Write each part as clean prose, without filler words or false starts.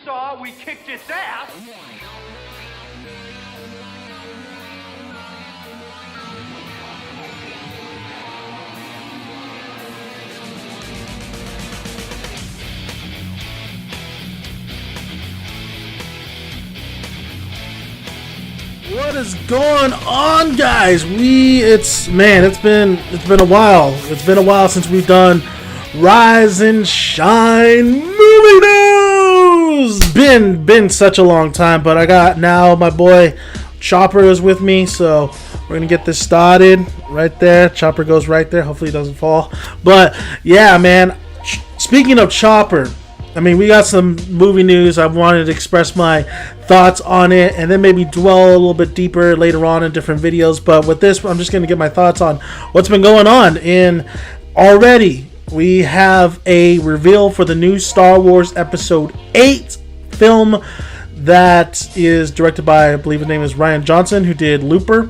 saw we kicked its ass. What is going on, guys? It's been a while. It's been a while since we've done Rise and Shine movie news. Been such a long time, but I got now my boy Chopper is with me, so we're gonna get this started right there. Chopper goes right there. Hopefully, he doesn't fall. But yeah, man. Speaking of Chopper, I mean, we got some movie news. I wanted to express my thoughts on it and then maybe dwell a little bit deeper later on in different videos. But with this, I'm just going to get my thoughts on what's been going on. And already, we have a reveal for the new Star Wars Episode 8 film that is directed by, I believe his name is Rian Johnson, who did Looper.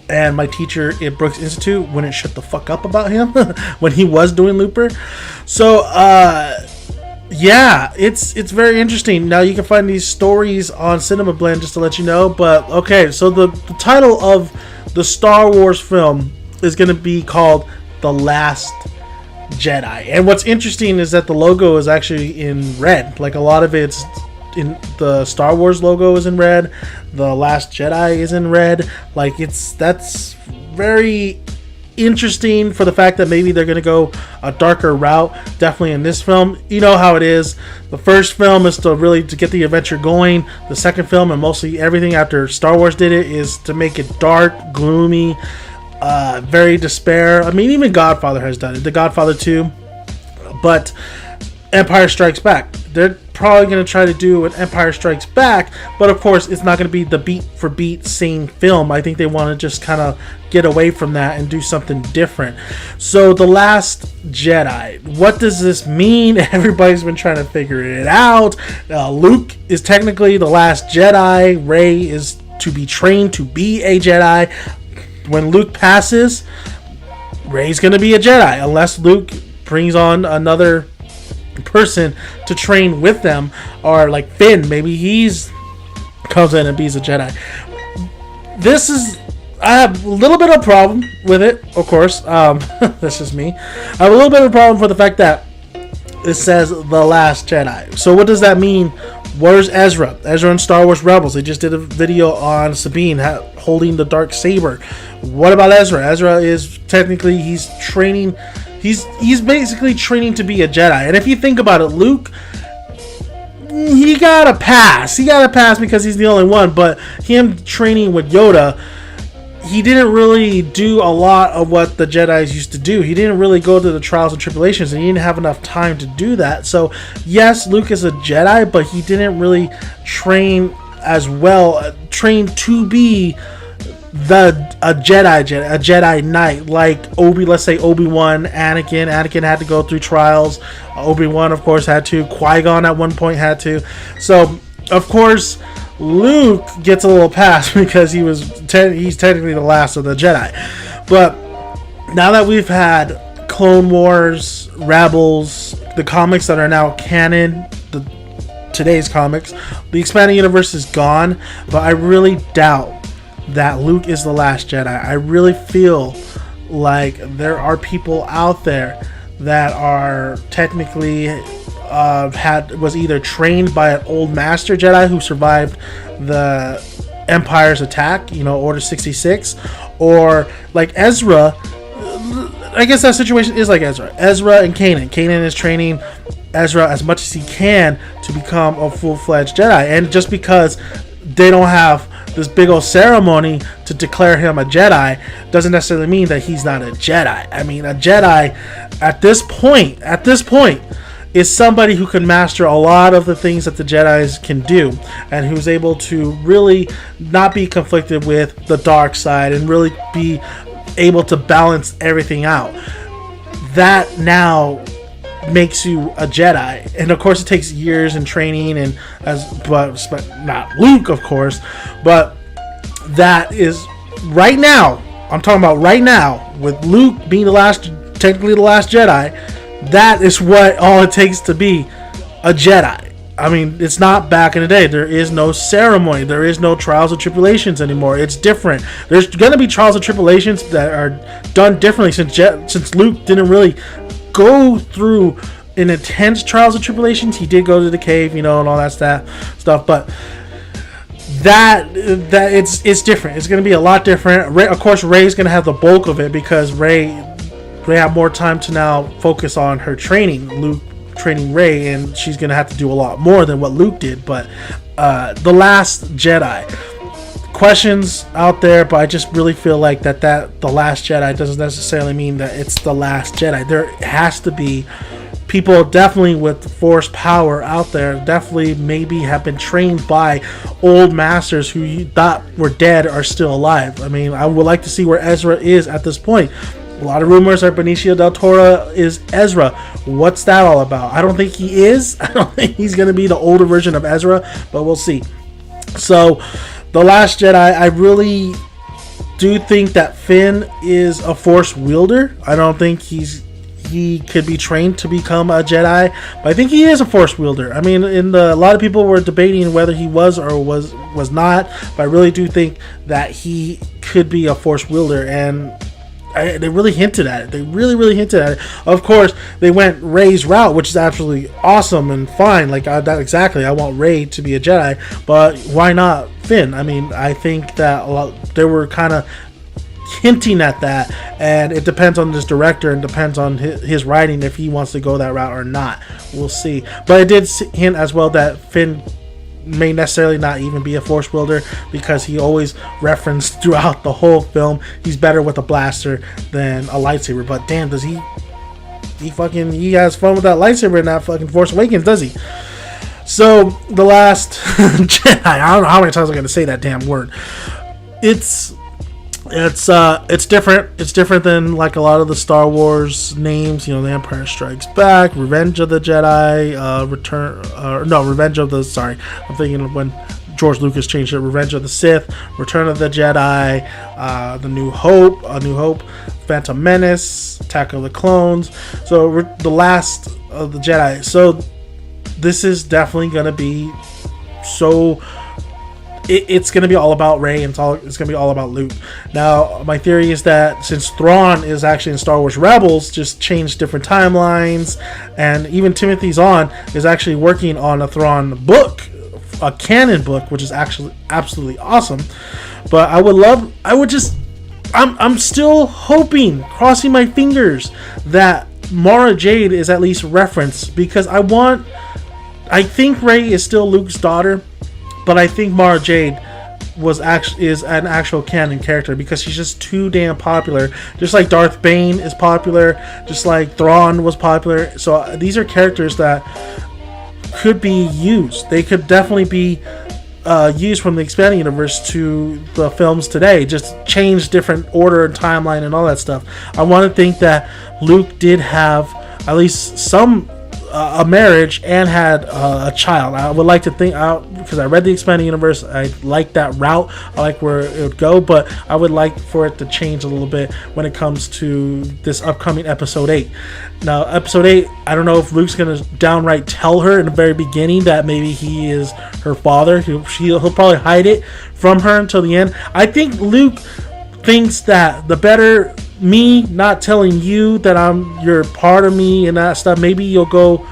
And my teacher at Brooks Institute wouldn't shut the fuck up about him when he was doing Looper. So, yeah, it's very interesting. Now you can find these stories on CINEMALEND just to let you know. But okay, so the title of the Star Wars film is going to be called The Last Jedi. And what's interesting is that the logo is actually in red. Like a lot of it's in the Star Wars logo is in red. The Last Jedi is in red. Like that's very interesting for the fact that maybe they're going to go a darker route. Definitely in this film, you know how it is. The first film is to get the adventure going. The second film, and mostly everything after Star Wars did it, is to make it dark, gloomy, very despair. I mean, even Godfather has done it. The Godfather 2, but Empire Strikes Back, they're probably going to try to do an Empire Strikes Back, but of course it's not going to be the beat for beat same film. I think they want to just kind of get away from that and do something different. So The Last Jedi, what does this mean? Everybody's been trying to figure it out. Luke is technically the last Jedi. Rey is to be trained to be a Jedi. When Luke passes, Rey's going to be a Jedi unless Luke brings on another person to train with them, or like Finn, maybe he's comes in and be's a Jedi. I have a little bit of a problem with it, of course. That's just me. I have a little bit of a problem for the fact that it says The Last Jedi. So what does that mean? Where's Ezra? Ezra in Star Wars Rebels. They just did a video on Sabine holding the dark saber. What about Ezra? Ezra is technically he's training. He's basically training to be a Jedi. And if you think about it, Luke, he got a pass. He got a pass because he's the only one. But him training with Yoda, he didn't really do a lot of what the Jedis used to do. He didn't really go to the trials and tribulations, and he didn't have enough time to do that. So, yes, Luke is a Jedi, but he didn't really train as well. Train to be a Jedi Knight, like let's say Obi-Wan, Anakin had to go through trials. Obi-Wan, of course, had to. Qui-Gon at one point had to. So, of course, Luke gets a little pass because he's technically the last of the Jedi. But now that we've had Clone Wars, Rebels, the comics that are now canon, today's comics, the expanded universe is gone. But I really doubt that Luke is the last Jedi. I really feel like there are people out there that are technically was either trained by an old master Jedi who survived the Empire's attack, Order 66, or like Ezra. I guess that situation is like Ezra and Kanan. Kanan is training Ezra as much as he can to become a full-fledged Jedi, and just because they don't have this big old ceremony to declare him a Jedi doesn't necessarily mean that he's not a Jedi. I mean, a Jedi at this point is somebody who can master a lot of the things that the Jedis can do, and who's able to really not be conflicted with the dark side and really be able to balance everything out. That now makes you a Jedi, and of course it takes years and training, but not Luke, of course, but that is right now. I'm talking about right now with Luke being technically the last Jedi. That is what all it takes to be a Jedi. I mean, it's not back in the day. There is no ceremony. There is no trials and tribulations anymore. It's different. There's going to be trials and tribulations that are done differently since Luke didn't really go through an intense trials and tribulations. He did go to the cave, and all that stuff. But that it's different. It's going to be a lot different. Of course, Rey's going to have the bulk of it because Rey have more time to now focus on her training. Luke training Rey, and she's gonna have to do a lot more than what Luke did. But The Last Jedi, questions out there, but I just really feel like that The Last Jedi doesn't necessarily mean that it's The Last Jedi. There has to be people definitely with Force power out there, definitely maybe have been trained by old masters who you thought were dead are still alive. I mean, I would like to see where Ezra is at this point. A lot of rumors are Benicio del Toro is Ezra. What's that all about? I don't think he is. I don't think he's going to be the older version of Ezra, but we'll see. So, The Last Jedi, I really do think that Finn is a Force wielder. I don't think he could be trained to become a Jedi, but I think he is a Force wielder. I mean, a lot of people were debating whether he was or was not, but I really do think that he could be a Force wielder, and they really hinted at it. They really hinted at it. Of course, they went Rey's route, which is absolutely awesome and fine. Like that exactly. I want Rey to be a Jedi, but why not Finn? I mean, I think that they were kind of hinting at that, and it depends on this director and depends on his writing if he wants to go that route or not. We'll see. But it did hint as well that Finn may necessarily not even be a Force wielder, because he always referenced throughout the whole film he's better with a blaster than a lightsaber. But damn, does he has fun with that lightsaber in that fucking Force Awakens, does he? So The Last Jedi, I don't know how many times I'm gonna say that damn word. It's different. It's different than like a lot of the Star Wars names. The Empire Strikes Back, Revenge of the Jedi, I'm thinking when George Lucas changed it. Revenge of the Sith, Return of the Jedi, The New Hope, Phantom Menace, Attack of the Clones. So The Last of the Jedi. So this is definitely gonna be so. It's going to be all about Rey, and it's going to be all about Luke. Now, my theory is that since Thrawn is actually in Star Wars Rebels, just changed different timelines, and even Timothy Zahn is actually working on a Thrawn book, a canon book, which is actually absolutely awesome. But I'm still hoping, crossing my fingers, that Mara Jade is at least referenced, because I think Rey is still Luke's daughter. But I think Mara Jade is an actual canon character, because she's just too damn popular. Just like Darth Bane is popular, just like Thrawn was popular. So these are characters that could be used. They could definitely be used from the expanding universe to the films today. Just change different order and timeline and all that stuff. I want to think that Luke did have at least some a marriage and had a child. I would like to think out, because I read the expanding universe, I like that route, I like where it would go, but I would like for it to change a little bit when it comes to this upcoming episode 8. Now, episode 8, I don't know if Luke's gonna downright tell her in the very beginning that maybe he is her father. He'll probably hide it from her until the end. I think Luke thinks that the better me not telling you that you're part of me and that stuff, maybe you'll go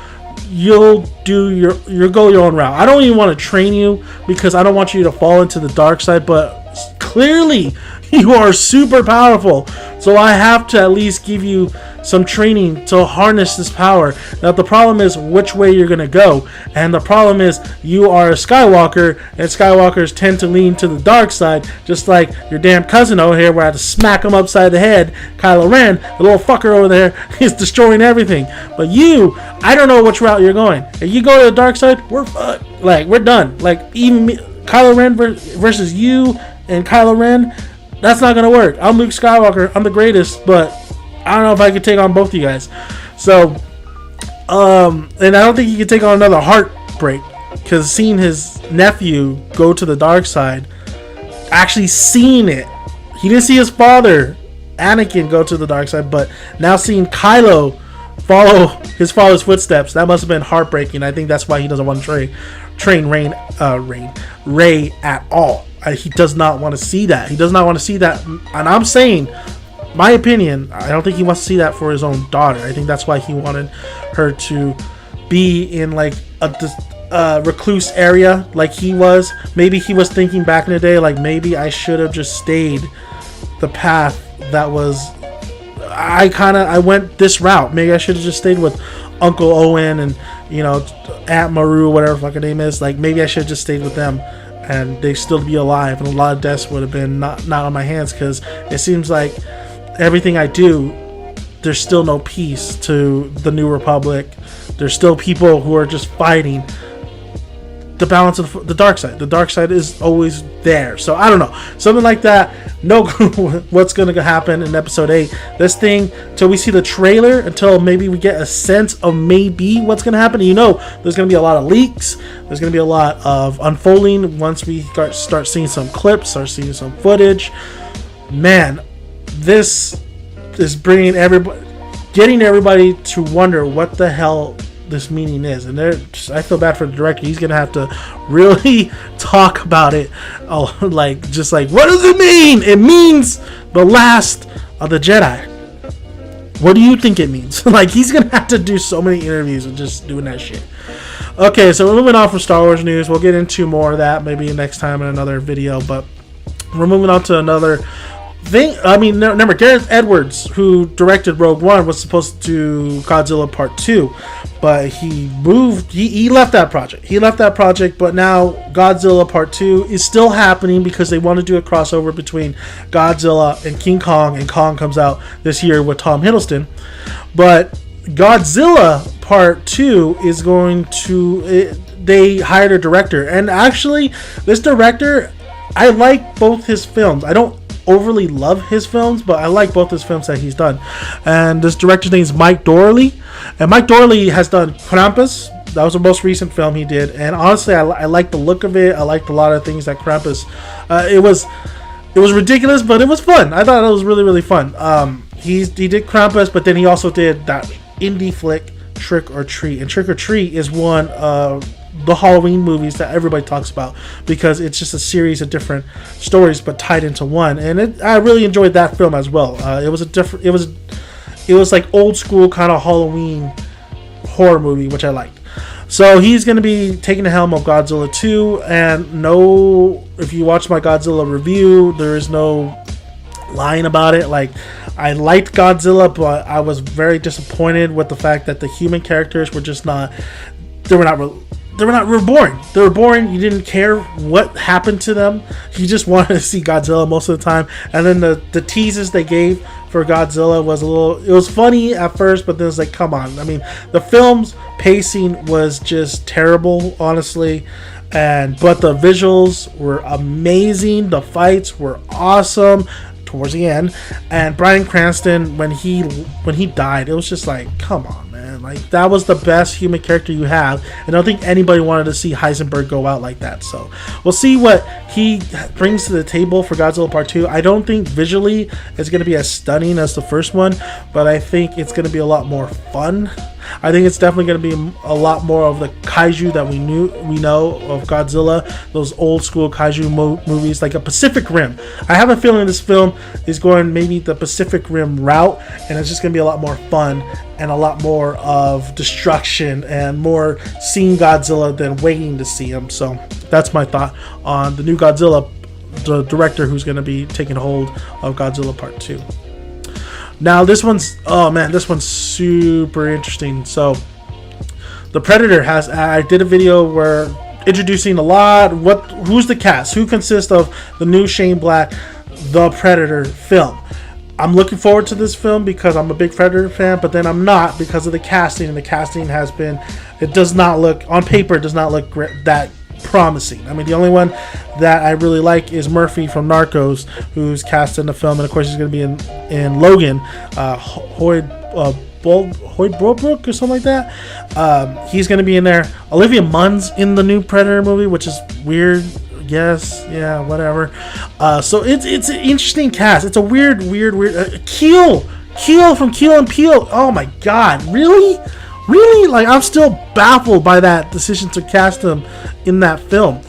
your own route. I don't even want to train you, because I don't want you to fall into the dark side, but clearly you are super powerful, so I have to at least give you some training to harness this power. Now the problem is which way you're gonna go, and the problem is you are a Skywalker, and Skywalkers tend to lean to the dark side, just like your damn cousin over here, where I had to smack him upside the head. Kylo Ren, the little fucker over there, is destroying everything. But you, I don't know which route you're going. If you go to the dark side, we're fucked. Like, we're done. Like, even Kylo Ren versus you and Kylo Ren, that's not gonna work. I'm Luke Skywalker, I'm the greatest, but I don't know if I could take on both of you guys. So, and I don't think he could take on another heartbreak, because seeing his nephew go to the dark side, actually seeing it, he didn't see his father, Anakin, go to the dark side, but now seeing Kylo follow his father's footsteps. That must have been heartbreaking. I think that's why he doesn't want to train Rey at all. He does not want to see that. He does not want to see that. And I'm saying, my opinion, I don't think he wants to see that for his own daughter. I think that's why he wanted her to be in like a recluse area like he was. Maybe he was thinking back in the day, like maybe I should have just stayed the path that was. I went this route. Maybe I should have just stayed with Uncle Owen and, you know, Aunt Maru, whatever fucking name is. Like maybe I should have just stayed with them, and they'd still be alive, and a lot of deaths would have been not on my hands, because it seems like everything I do, there's still no peace to the New Republic. There's still people who are just fighting the balance of the dark side. The dark side is always there. So I don't know, something like that. No clue what's gonna happen in episode 8. This thing, till we see the trailer, until maybe we get a sense of maybe what's gonna happen. You know, there's gonna be a lot of leaks. There's gonna be a lot of unfolding once we start seeing some clips, start seeing some footage. Man, this is bringing getting everybody to wonder what the hell this meaning is. And I feel bad for the director. He's gonna have to really talk about it, like just like, what does it mean? It means the last of the Jedi. What do you think it means? Like, he's gonna have to do so many interviews and just doing that shit. Okay, so we're moving on from Star Wars news. We'll get into more of that maybe next time in another video, but we're moving on to another thing. I mean, remember, Gareth Edwards, who directed Rogue One, was supposed to do Godzilla Part 2, but he left that project. But now Godzilla Part 2 is still happening, because they want to do a crossover between Godzilla and King Kong, and Kong comes out this year with Tom Hiddleston. But Godzilla Part 2 is going to, they hired a director, and actually this director, I like both his films. I don't overly love his films, but I like both his films that he's done. And this director's name is Mike Dourley, and Mike Dourley has done Krampus. That was the most recent film he did, and honestly, I like the look of it. I liked a lot of things that Krampus. It was ridiculous, but it was fun. I thought it was really, really fun. He did Krampus, but then he also did that indie flick Trick or Treat, and Trick or Treat is one of the Halloween movies that everybody talks about, because it's just a series of different stories but tied into one, and I really enjoyed that film as well. It was like old school kind of Halloween horror movie, which I liked. So he's going to be taking the helm of Godzilla 2, and no, if you watch my Godzilla review, there is no lying about it. Like, I liked Godzilla, but I was very disappointed with the fact that the human characters were just not, they were boring. They were boring. You didn't care what happened to them. You just wanted to see Godzilla most of the time. And then the teases they gave for Godzilla was it was funny at first, but then it's like, come on. I mean, the film's pacing was just terrible, honestly. But the visuals were amazing. The fights were awesome towards the end. And Bryan Cranston, when he died, it was just like, come on, man. Like, that was the best human character you have, and I don't think anybody wanted to see Heisenberg go out like that. So we'll see what he brings to the table for Godzilla Part 2. I don't think visually it's going to be as stunning as the first one, but I think it's going to be a lot more fun. I think it's definitely going to be a lot more of the kaiju that we know of Godzilla, those old school kaiju movies, like a Pacific Rim. I have a feeling this film is going maybe the Pacific Rim route, and it's just going to be a lot more fun and a lot more of destruction and more seeing Godzilla than waiting to see him. So that's my thought on the new Godzilla, the director who's going to be taking hold of Godzilla Part 2. Now this one's super interesting. So the Predator I did a video where introducing a lot, who's the cast, who consists of the new Shane Black, the Predator film. I'm looking forward to this film because I'm a big Predator fan, but then I'm not because of the casting, and the casting has been, it does not look, on paper, it does not look that promising. I mean, the only one that I really like is Murphy from Narcos, who's cast in the film, and of course he's going to be in Logan. Hoyt Brobrook or something like that. He's going to be in there. Olivia Munn's in the new Predator movie, which is weird. Yes, yeah, whatever. So it's an interesting cast. It's a weird. Keel from Keel and Peele. Oh my god, really? Really? Like, I'm still baffled by that decision to cast him in that film.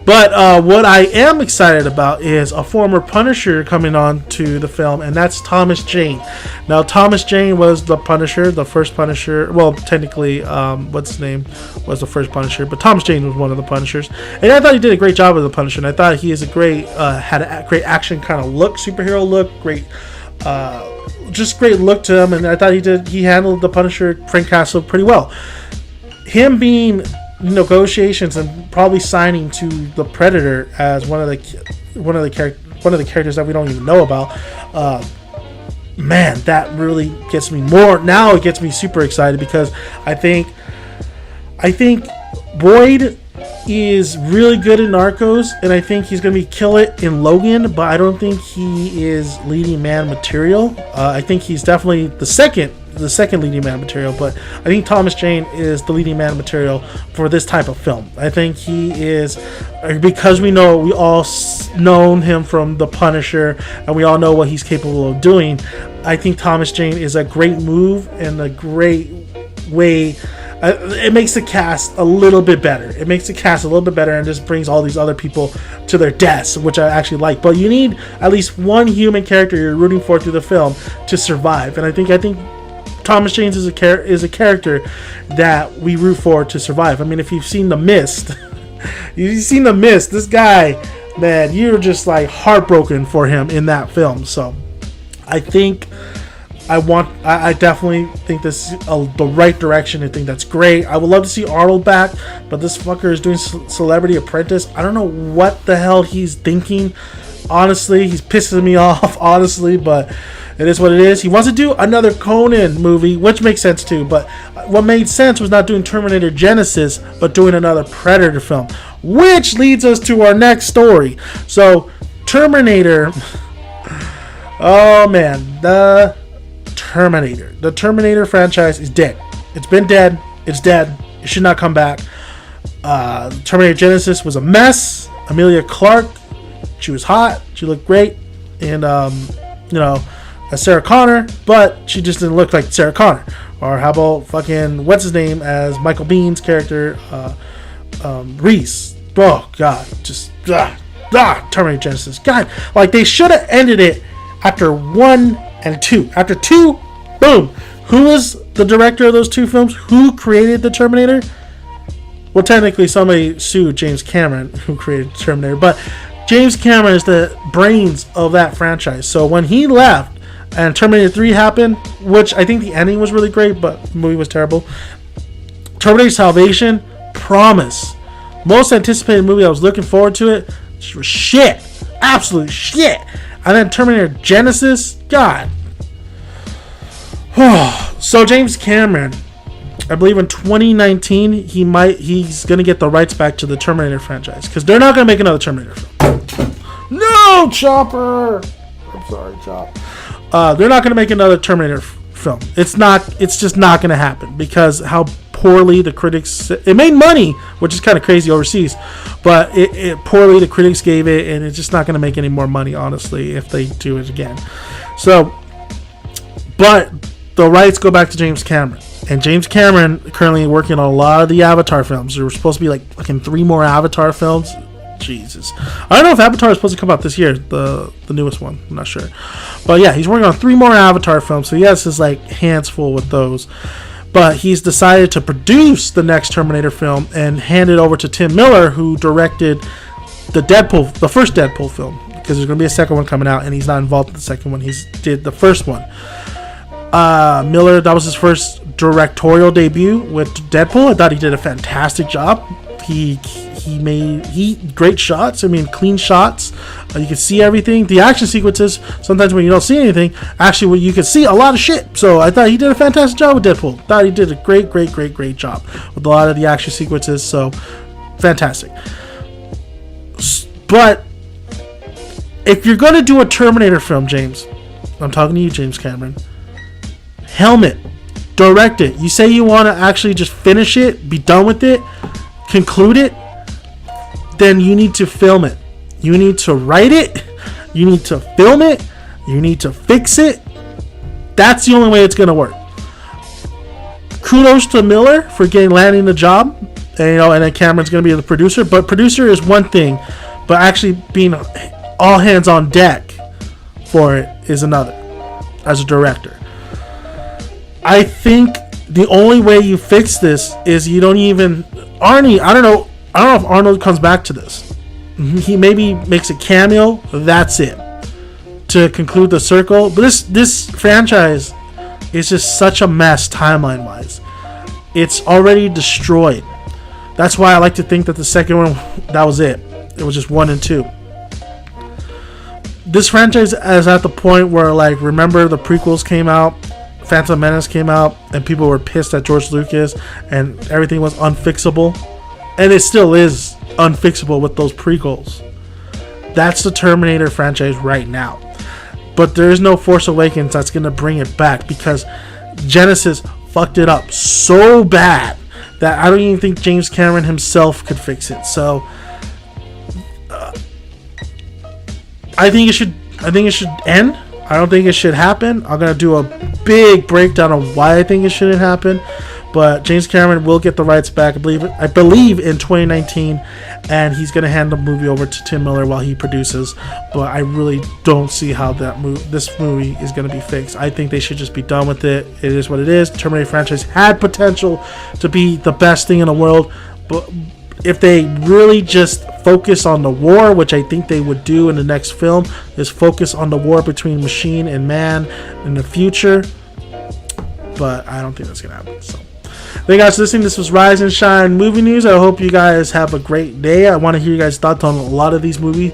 But what I am excited about is a former Punisher coming on to the film, and that's Thomas Jane. Now, Thomas Jane was the Punisher, the first Punisher. Well, technically, what's his name was the first Punisher, but Thomas Jane was one of the Punishers. And I thought he did a great job as the Punisher, and I thought he is a great, had a great action kind of look, superhero look, great, just great look to him, and I thought he handled the Punisher, Frank Castle, pretty well. Him being negotiations and probably signing to the Predator as one of the characters that we don't even know about, man, that really gets me more. Now it gets me super excited because I think Boyd is really good in Narcos, and I think he's gonna kill it in Logan, but I don't think he is leading man material. I think he's definitely the second leading man material, but I think Thomas Jane is the leading man material for this type of film. I think he is, because we all known him from The Punisher, and we all know what he's capable of doing. I think Thomas Jane is a great move and a great way. It makes the cast a little bit better. And just brings all these other people to their deaths, which I actually like. But you need at least one human character you're rooting for through the film to survive. And I think Thomas Jane is a character that we root for to survive. I mean, if you've seen The Mist, this guy, man, you're just like heartbroken for him in that film. So I think I definitely think this is the right direction. I think that's great. I would love to see Arnold back, but this fucker is doing Celebrity Apprentice. I don't know what the hell he's thinking. Honestly, he's pissing me off, honestly, but it is what it is. He wants to do another Conan movie, which makes sense too, but what made sense was not doing Terminator Genesis, but doing another Predator film, which leads us to our next story. So, Terminator. Oh man, the Terminator franchise is dead. It's been dead. It's dead. It should not come back. Terminator Genesis was a mess. Emilia Clarke, she was hot. She looked great. And, as Sarah Connor, but she just didn't look like Sarah Connor. Or how about fucking, what's his name, as Michael Bihn's character, Reese. Oh, God. Just, Terminator Genesis. God, like, they should have ended it after 1 and 2. After 2, boom. Who was the director of those 2 films? Who created the Terminator? Well, technically, somebody sued James Cameron, who created Terminator, but James Cameron is the brains of that franchise. So when he left and Terminator 3 happened, which I think the ending was really great, but the movie was terrible. Terminator Salvation, promise. Most anticipated movie, I was looking forward to it. It was shit. Absolute shit. And then Terminator Genesis, God. So James Cameron, I believe in 2019, he's going to get the rights back to the Terminator franchise. Because they're not going to make another Terminator film. No, Chopper! I'm sorry, Chop. They're not going to make another Terminator film. It's just not going to happen. Because how poorly the critics... It made money, which is kind of crazy overseas. But it poorly the critics gave it. And it's just not going to make any more money, honestly, if they do it again. So, but the rights go back to James Cameron. And James Cameron currently working on a lot of the Avatar films. There were supposed to be like fucking 3 more Avatar films. Jesus. I don't know if Avatar is supposed to come out this year, the newest one. I'm not sure. But yeah, he's working on 3 more Avatar films. So he has his like hands full with those. But he's decided to produce the next Terminator film and hand it over to Tim Miller, who directed the first Deadpool film. Because there's going to be a second one coming out, and he's not involved in the second one. He did the first one. Miller, that was his first directorial debut with Deadpool. I thought he did a fantastic job. He made great shots. I mean, clean shots. You can see everything. The action sequences, sometimes when you don't see anything, actually you can see a lot of shit. So I thought he did a fantastic job with Deadpool. Thought he did a great job with a lot of the action sequences. So fantastic. But if you're going to do a Terminator film, James, I'm talking to you, James Cameron, helmet, direct it. You say you want to actually just finish it, be done with it, conclude it, then you need to film it. You need to write it. You need to film it. You need to fix it. That's the only way it's gonna work. Kudos to Miller for landing the job, and then Cameron's gonna be the producer. But producer is one thing, but actually being all hands on deck for it is another. As a director, I think the only way you fix this is you don't even Arnie. I don't know if Arnold comes back to this. He maybe makes a cameo. That's it to conclude the circle. But this franchise is just such a mess timeline wise. It's already destroyed. That's why I like to think that the second one, that was it. It was just 1 and 2. This franchise is at the point where, like, remember the prequels came out, Phantom Menace came out, and people were pissed at George Lucas, and everything was unfixable, and it still is unfixable with those prequels. That's the Terminator franchise right now. But there is no Force Awakens that's going to bring it back, because Genesis fucked it up so bad that I don't even think James Cameron himself could fix it. So I think it should end. I don't think it should happen. I'm gonna do a big breakdown of why I think it shouldn't happen. But James Cameron will get the rights back, I believe in 2019, and he's gonna hand the movie over to Tim Miller while he produces. But I really don't see how this movie is gonna be fixed. I think they should just be done with it. It is what it is. The Terminator franchise had potential to be the best thing in the world, but if they really just focus on the war, which I think they would do in the next film, is focus on the war between machine and man in the future. But I don't think that's gonna happen. So thank you guys for listening. This was Rise and Shine Movie News. I hope you guys have a great day. I want to hear you guys' thoughts on a lot of these movie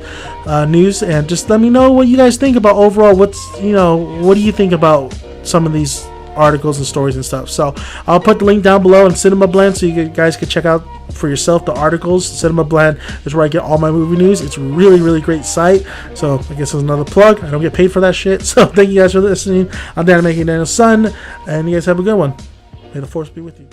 news, and just let me know what you guys think about overall. What do you think about some of these articles and stories and stuff? So I'll put the link down below in CINEMALEND so you guys can check out for yourself the articles. CINEMALEND is where I get all my movie news. It's a really, really great site. So I guess there's another plug. I don't get paid for that shit. So thank you guys for listening. I'm Dan making Daniel's son, and you guys have a good one. May the force be with you.